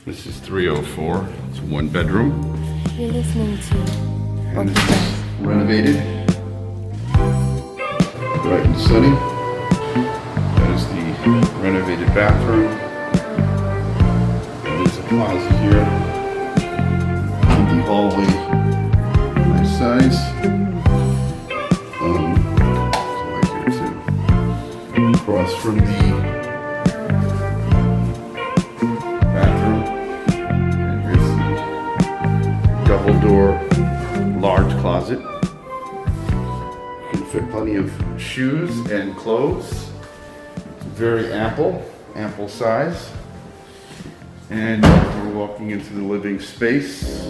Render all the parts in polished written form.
This is 304. It's a one bedroom. You're listening to And this is renovated. Bright and sunny. That is the renovated bathroom. And there's a closet here. And the hallway, nice size. So right here too. Across from the bathroom. And here's the double door, large closet. You can fit plenty of shoes and clothes. It's very ample size. And we're walking into the living space.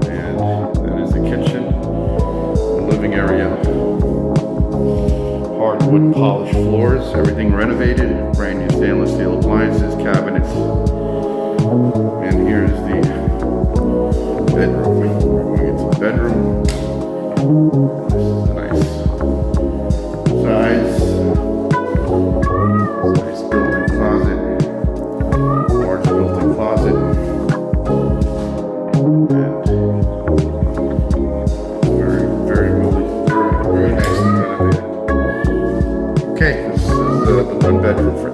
And that is the kitchen, the living area. Hardwood polished floors, everything renovated, brand new stainless steel appliances, cabinets. And here's the bedroom. We're going into the bedroom. This is a nice size. Nice built-in closet. Large built-in closet. And very nicely renovated. Okay, this is the one bedroom for